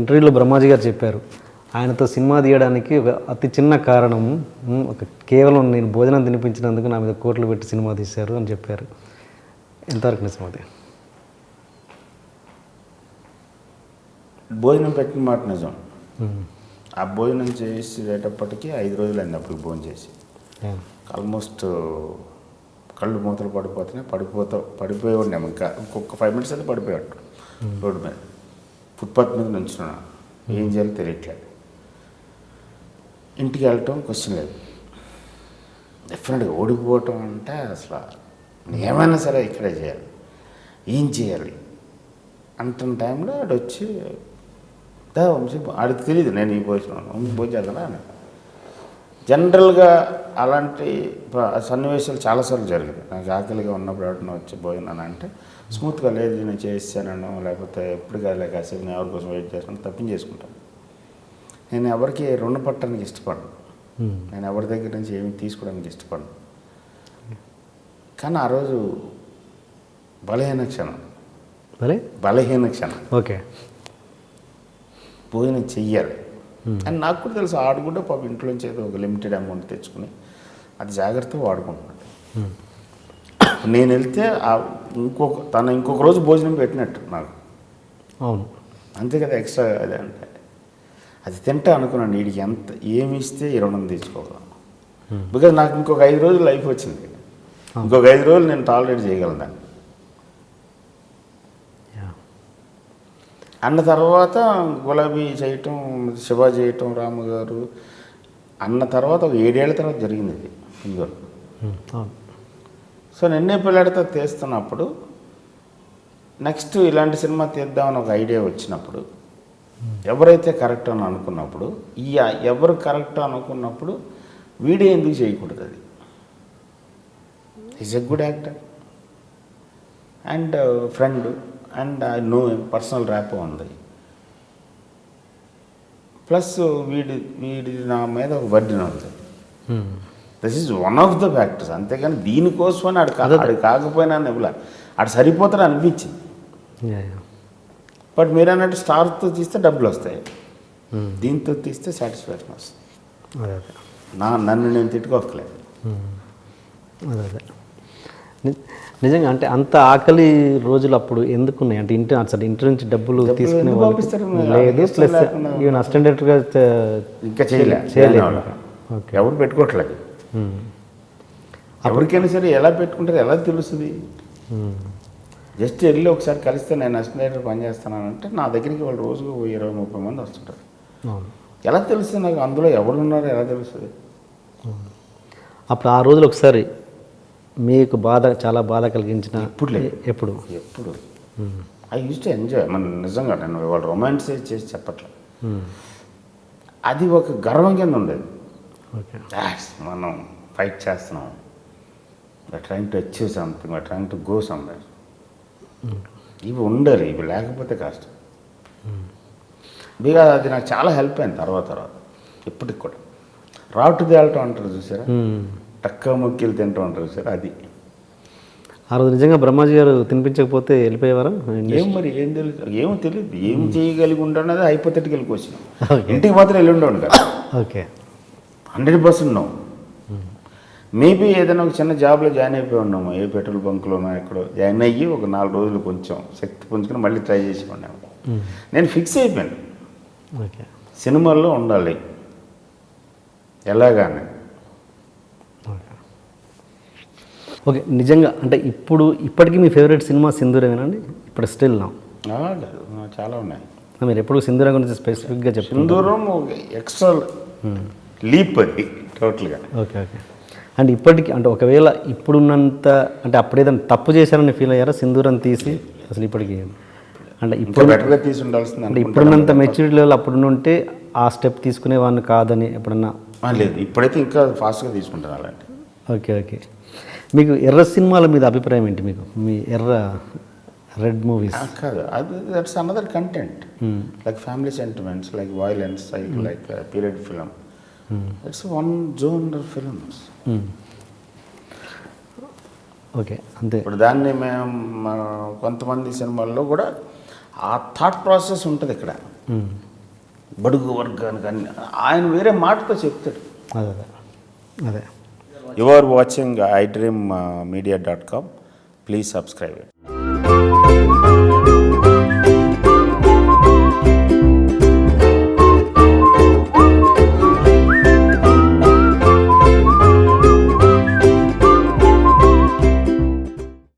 ఇంటర్వ్యూలో బ్రహ్మాజీ గారు చెప్పారు, ఆయనతో సినిమా తీయడానికి ఒక అతి చిన్న కారణం కేవలం నేను భోజనం తినిపించినందుకు నా మీద కోట్లు పెట్టి సినిమా తీశారు అని చెప్పారు. ఎంతవరకు నిజం అది? భోజనం పెట్టిన మాట నిజం. ఆ భోజనం చేసేటప్పటికి 5 రోజులు అయింది అప్పటికి భోజనం చేసి. ఆల్మోస్ట్ కళ్ళు మూతలు పడిపోయేవాడినాము. ఇంకొక 5 minutes అయితే పడిపోయాడు రోడ్డు మీద. ఫుట్పాత్ మీద నుంచున్నా, ఏం చేయాలో తెలియట్లేదు. ఇంటికి వెళ్ళటం క్వశ్చన్ లేదు. డెఫినెట్గా ఓడిపోవటం అంటే అసలు ఏమైనా సరే ఇక్కడే చేయాలి, ఏం చేయాలి అంటున్న టైంలో ఆడు వచ్చి వంశీ, ఆడికి తెలియదు నేను ఈ భోజనం చేద్దానా అని. జనరల్గా అలాంటి సన్నివేశాలు చాలాసార్లు జరిగింది. నాకు ఆకలిగా ఉన్నప్పుడు ఎవరైనా వచ్చి భోజనం అంటే స్మూత్గా లేదు నేను చేసానను, లేకపోతే ఎప్పుడు కాదు కాసేపు నేను ఎవరి కోసం వెయిట్ చేస్తాను తప్పించేసుకుంటాను. నేను ఎవరికి రుణ పట్టడానికి ఇష్టపడను, నేను ఎవరి దగ్గర నుంచి ఏమి తీసుకోవడానికి ఇష్టపడను. కానీ ఆ రోజు బలహీన క్షణం. ఓకే, భోజనం చెయ్యాలి అని నాకు కూడా తెలుసు. ఆడు కూడా పాప ఇంట్లోంచి ఏదో ఒక లిమిటెడ్ అమౌంట్ తెచ్చుకుని అది జాగ్రత్తగా వాడుకుంటున్నాడు. నేను వెళ్తే ఇంకొక రోజు భోజనం పెట్టినట్టు నాకు. అవును, అంతే కదా, ఎక్స్ట్రా అదే అంటే అది తింటా అనుకున్నాను. వీడికి ఎంత ఏమి ఇస్తే ఈ రుణం తీసుకోగలను. బికాజ్ నాకు ఇంకొక 5 రోజులు లైఫ్ వచ్చింది. ఇంకొక 5 రోజులు నేను టాలరేట్ చేయగలను దాన్ని. అన్న తర్వాత గులాబీ చేయటం, శివ చేయటం, రాము గారు అన్న తర్వాత ఒక 7 ఏళ్ల తర్వాత జరిగింది ఇది ఇందులో. సో నిన్నే పిల్లాడితో తీస్తున్నప్పుడు నెక్స్ట్ ఇలాంటి సినిమా తీద్దామని ఒక ఐడియా వచ్చినప్పుడు, ఎవరైతే కరెక్ట్ అని అనుకున్నప్పుడు, ఎవరు కరెక్ట్ అనుకున్నప్పుడు వీడే ఎందుకు చేయకూడదు? అది is a good actor and friend and I know personal rapport ఉంది. ప్లస్ వీడి నా మీద ఒక బర్డెన్ ఉంది. This is one of the factors. అంతేగాని దీనికోసమని ఆడు కాకపోయినా ఇవ్వలే, ఆడు సరిపోతాడు అనిపించింది. బట్ మీరు అన్నట్టు స్టార్తో తీస్తే డబ్బులు వస్తాయి, దీంతో తీస్తే సాటిస్ఫాక్షన్ వస్తుంది. నన్ను నేను తిట్టుకోకలేదు. నిజంగా అంటే అంత ఆకలి రోజులు అప్పుడు ఎందుకున్నాయి అంటే అసలు ఇంటి నుంచి డబ్బులు తీసుకునే లేదు, ప్లస్ ఈవెన్ అసిస్టెంట్ డైరెక్టర్గా ఇంకా చేయలేదు, ఎవరు పెట్టుకోవట్లేదు. ఎవరికైనా సరే ఎలా పెట్టుకుంటారు ఎలా తెలుస్తుంది? జస్ట్ వెళ్ళి ఒకసారి కలిస్తే నేను అసిస్టెంట్ డైరెక్టర్ పనిచేస్తున్నానంటే నా దగ్గరికి వాళ్ళు రోజుకు 20-30 మంది వస్తుంటారు. ఎలా తెలుస్తుంది నాకు అందులో ఎవరు ఉన్నారో ఎలా తెలుస్తుంది? అప్పుడు ఆ రోజులు ఒకసారి మీకు చాలా బాధ కలిగించిన ఎప్పుడు ఐ యూస్ టు ఎంజాయ్. నిజంగా నేను వాళ్ళు రొమాన్స్ చేసి చెప్పట్లేదు, అది ఒక గర్వం కింద ఉండేది. మనం ఫైట్ చేస్తున్నాం, we are trying to achieve something, we are trying to go somewhere. ఇవి ఉండాలి, ఇవి లేకపోతే కష్టం. బికాజ్ అది నాకు చాలా హెల్ప్ అయింది తర్వాత ఇప్పటికి కూడా. రాటు తేలటం అంటారు చూసారా, టక్క మొక్కిలు తింటూ ఉంటారు చూసారా, అది. ఆ రోజు నిజంగా బ్రహ్మాజీ గారు తినిపించకపోతే వెళ్ళిపోయేవారా? ఏం తెలుసు, ఏమో తెలియదు, ఏం చేయగలిగి ఉంటానది హైపోథెటికల్ క్వశ్చన్. ఇంటికి మాత్రం వెళ్ళి ఉండవు కదా. Okay, 100% no. మేబీ ఏదైనా ఒక చిన్న జాబ్లో జాయిన్ అయిపోయి ఉన్నాము, ఏ పెట్రోల్ బంక్లోనో ఎక్కడో జాయిన్ అయ్యి ఒక 4 రోజులు కొంచెం శక్తి పుంజుకొని మళ్ళీ ట్రై చేసి ఉన్నాము. నేను ఫిక్స్ అయిపోయాను, సినిమాల్లో ఉండాలి ఎలాగానే. ఓకే, నిజంగా అంటే ఇప్పటికీ మీ ఫేవరెట్ సినిమా సింధూరమేనండి? ఇప్పుడు స్టిల్ నా చాలా ఉన్నాయి. మీరు ఎప్పుడు సింధూరం గురించి స్పెసిఫిక్గా చెప్పారు? సింధూరం ఎక్స్ట్రా లీప్ అది టోటల్గా. ఓకే, అంటే ఇప్పటికి అంటే ఒకవేళ ఇప్పుడున్నంత అంటే అప్పుడేదైనా తప్పు చేశారని ఫీల్ అయ్యారా సింధూరం తీసి? అసలు ఇప్పటికి అంటే ఇప్పుడు బెటర్గా తీసి ఉండాల్సింది. అంటే ఇప్పుడున్నంత మెచ్యూరిటీ లెవెల్ అప్పుడు ఉంటే ఆ స్టెప్ తీసుకునేవాడిని కాదని ఎప్పుడన్నా? లేదు, ఇప్పుడైతే ఇంకా ఫాస్ట్గా తీసుకుంటాను అలాంటి. ఓకే, మీకు ఎర్ర సినిమాల మీద అభిప్రాయం ఏంటి? మీకు మీ రెడ్ మూవీస్ కాదు, అది that's another content, like family sentiments, like violence, like period film. It's one genre films. Okay, అంతే. ఇప్పుడు దాన్ని మేము కొంతమంది సినిమాల్లో కూడా ఆ థాట్ ప్రాసెస్ ఉంటుంది ఇక్కడ. బడుగు వర్గానికి అన్ని ఆయన వేరే మాటతో చెప్తాడు. అదే అదే you are watching iDreammedia.com. Please subscribe.